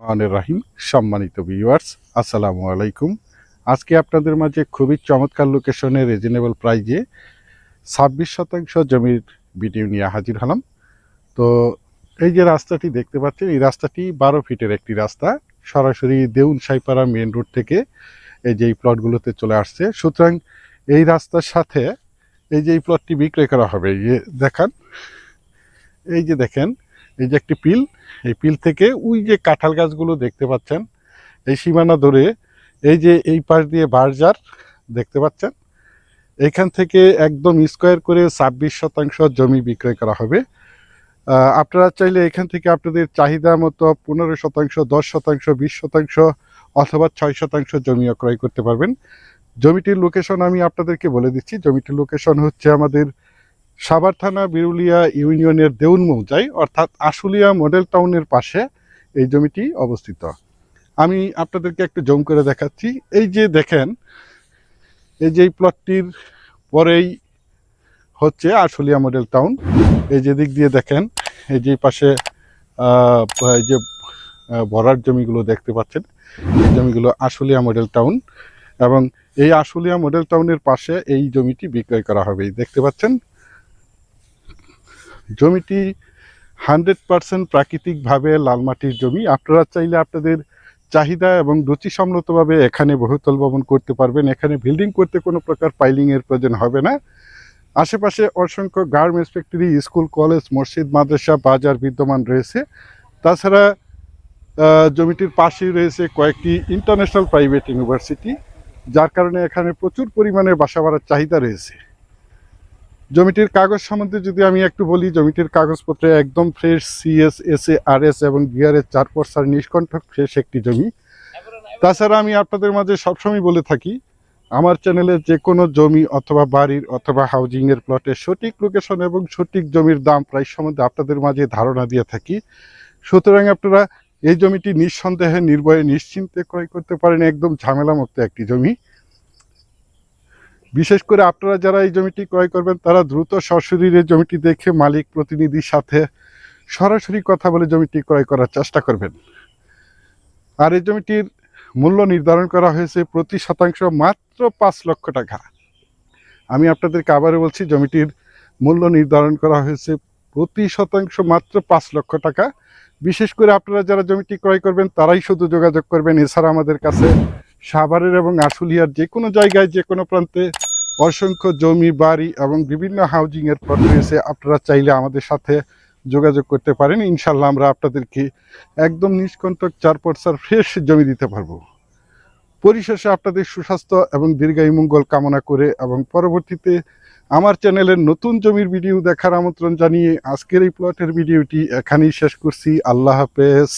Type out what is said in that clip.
রহমানির রাহিম। সম্মানিত ভিউয়ার্স, আসসালামু আলাইকুম। আজকে আপনাদের মাঝে খুবই চমৎকার লোকেশনে রিজনেবল প্রাইজে 26% জমির ভিডিও নিয়ে হাজির হলাম। তো এই যে রাস্তাটি দেখতে পাচ্ছেন, এই রাস্তাটি 12 ফিটের একটি রাস্তা, সরাসরি দেউন সাইপাড়া মেন রোড থেকে এই যে এই প্লটগুলোতে চলে আসছে। সুতরাং এই রাস্তার সাথে এই যে এই প্লটটি বিক্রয় করা হবে। এই যে দেখেন এই যে একটি পিল, এই পিল থেকে ওই যে কাঁঠাল গাছগুলো দেখতে পাচ্ছেন, এই সীমানা ধরে এই যে এই পাশ দিয়ে বারজার দেখতে পাচ্ছেন, এখান থেকে একদম স্কোয়ার করে 26% জমি বিক্রয় করা হবে। আপনারা চাইলে এখান থেকে আপনাদের চাহিদা মতো 15%, 10%, 20% অথবা 6% জমিও ক্রয় করতে পারবেন। জমিটির লোকেশন আমি আপনাদেরকে বলে দিচ্ছি। জমিটির লোকেশন হচ্ছে আমাদের সাভার থানা বিরুলিয়া ইউনিয়নের দেউন মৌজায়, অর্থাৎ আশুলিয়া মডেল টাউনের পাশে এই জমিটি অবস্থিত। আমি আপনাদেরকে একটু জুম করে দেখাচ্ছি। এই যে দেখেন, এই যে এই প্লটটির পরেই হচ্ছে আশুলিয়া মডেল টাউন। এই যে দিক দিয়ে দেখেন, এই যে পাশে এই যে ভরার জমিগুলো দেখতে পাচ্ছেন, এই জমিগুলো আশুলিয়া মডেল টাউন, এবং এই আশুলিয়া মডেল টাউনের পাশে এই জমিটি বিক্রয় করা হবে। দেখতে পাচ্ছেন জমিটি 100% প্রাকৃতিকভাবে লাল মাটির জমি। আপনারা চাইলে আপনাদের চাহিদা এবং রুচিসম্মতভাবে এখানে বহুতল ভবন করতে পারবেন। এখানে বিল্ডিং করতে কোনো প্রকার পাইলিংয়ের প্রয়োজন হবে না। আশেপাশে অসংখ্য গার্মেন্টস ফ্যাক্টরি, স্কুল, কলেজ, মসজিদ, মাদ্রাসা, বাজার বিদ্যমান রয়েছে। তাছাড়া জমিটির পাশেই রয়েছে কয়েকটি ইন্টারন্যাশনাল প্রাইভেট ইউনিভার্সিটি, যার কারণে এখানে প্রচুর পরিমাণে বাসা ভাড়ার চাহিদা রয়েছে। জমিটির কাগজ সম্বন্ধে যদি আমি একটু বলি, জমিটির কাগজপত্রে একদম ফ্রেশ, সিএস, এসএ, আরএস এবং বিআরএস 4 নিষ্কণ্ঠক ফ্রেশ একটি জমি। তাছাড়া আমি আপনাদের মাঝে সবসময় বলে থাকি, আমার চ্যানেলে যে কোনো জমি অথবা বাড়ির অথবা হাউজিংয়ের প্লটের সঠিক লোকেশন এবং সঠিক জমির দাম প্রাইস সম্বন্ধে আপনাদের মাঝে ধারণা দিয়ে থাকি। সুতরাং আপনারা এই জমিটি নিঃসন্দেহে, নির্ভয়ে, নিশ্চিন্তে ক্রয় করতে পারেন। একদম ঝামেলামুক্ত একটি জমি। বিশেষ করে আপনারা যারা এই জমিটি ক্রয় করবেন, তারা দ্রুত সশরীরে জমিটি দেখে মালিক প্রতিনিধির সাথে সরাসরি কথা বলে জমিটি ক্রয় করার চেষ্টা করবেন। আর এই জমিটির মূল্য নির্ধারণ করা হয়েছে প্রতি শতাংশ মাত্র 5 লক্ষ টাকা। আমি আপনাদেরকে আবারও বলছি, জমিটির মূল্য নির্ধারণ করা হয়েছে প্রতি শতাংশ মাত্র 5 লক্ষ টাকা। বিশেষ করে আপনারা যারা জমিটি ক্রয় করবেন তারাই শুধু যোগাযোগ করবেন। এছাড়া আমাদের কাছে সাভারের এবং আশুলিয়ার যে কোনো জায়গায়, যে কোনো প্রান্তে অসংখ্য জমি, বাড়ি এবং বিভিন্ন হাউজিংয়ের প্লট রয়েছে। আপনারা চাইলে আমাদের সাথে যোগাযোগ করতে পারেন। ইনশাল্লাহ আমরা আপনাদেরকে একদম নিষ্কণ্টক 4% ফ্রেশ জমি দিতে পারবো। পরিশেষে আপনাদের সুস্বাস্থ্য এবং দীর্ঘায়ু মঙ্গল কামনা করে এবং পরবর্তীতে আমার চ্যানেলের নতুন জমির ভিডিও দেখার আমন্ত্রণ জানিয়ে আজকের এই প্লটের ভিডিওটি এখানেই শেষ করছি। আল্লাহ হাফেজ।